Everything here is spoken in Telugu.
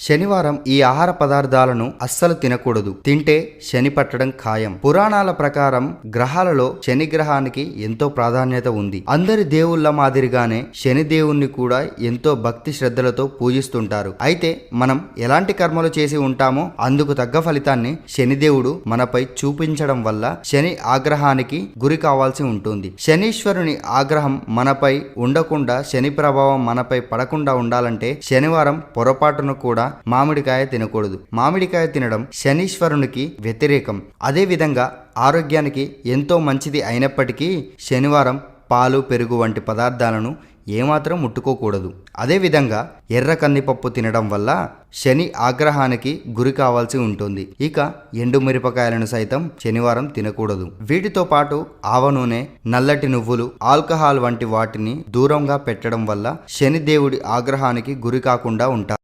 శనివారం ఈ ఆహార పదార్థాలను అస్సలు తినకూడదు. తింటే శని పట్టడం ఖాయం. పురాణాల ప్రకారం గ్రహాలలో శని గ్రహానికి ఎంతో ప్రాధాన్యత ఉంది. అందరి దేవుళ్ళ మాదిరిగానే శని దేవుణ్ణి కూడా ఎంతో భక్తి శ్రద్ధలతో పూజిస్తుంటారు. అయితే మనం ఎలాంటి కర్మలు చేసి ఉంటామో అందుకు తగ్గ ఫలితాన్ని శనిదేవుడు మనపై చూపించడం వల్ల శని ఆగ్రహానికి గురి కావాల్సి ఉంటుంది. శనీశ్వరుని ఆగ్రహం మనపై ఉండకుండా, శని ప్రభావం మనపై పడకుండా ఉండాలంటే శనివారం పొరపాటును కూడా మామిడికాయ తినకూడదు. మామిడికాయ తినడం శనీశ్వరునికి వ్యతిరేకం. అదే విధంగా ఆరోగ్యానికి ఎంతో మంచిది అయినప్పటికీ శనివారం పాలు, పెరుగు వంటి పదార్థాలను ఏమాత్రం ముట్టుకోకూడదు. అదేవిధంగా ఎర్ర కందిపప్పు తినడం వల్ల శని ఆగ్రహానికి గురి కావాల్సి ఉంటుంది. ఇక ఎండు మిరపకాయలను సైతం శనివారం తినకూడదు. వీటితో పాటు ఆవ నూనె, నల్లటి నువ్వులు, ఆల్కహాల్ వంటి వాటిని దూరంగా పెట్టడం వల్ల శని దేవుడి ఆగ్రహానికి గురి కాకుండా ఉంటారు.